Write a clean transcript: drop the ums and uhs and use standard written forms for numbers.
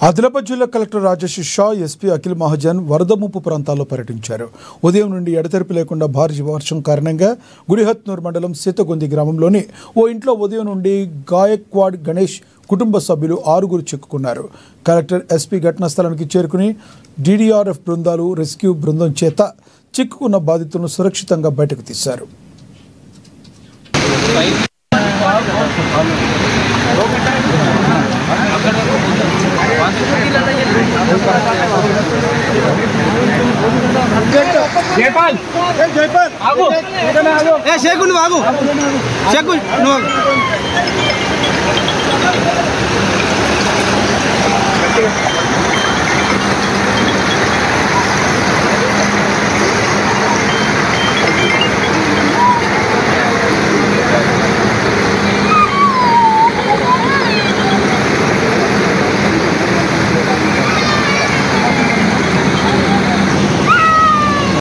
ఆదిలాబాద్ జిల్లా collector Rajesh Shah SP Akhil Mahajan వరద ముప్పు ప్రాంతాల్లో పర్యటించారు. ఉదయం నుండి ఎడతెరిపి లేకుండా భారీ వర్షం కారణంగా గుడిహత్నూర్ మండలం సీతగొంది గ్రామంలోని ఓ ఇంట్లో ఉదయం నుండి గాయక్వాడ్ గణేష్ కుటుంబ సభ్యులు 6 చిక్కుకున్నారు. కలెక్టర్ ఎస్పీ ఘటనా స్థలానికి చేరుకుని DDRF బృందాలు రెస్క్యూ బృందం చేత చిక్కుకున్న బాధితులను సురక్షితంగా బయటకు తీశారు. जयपाल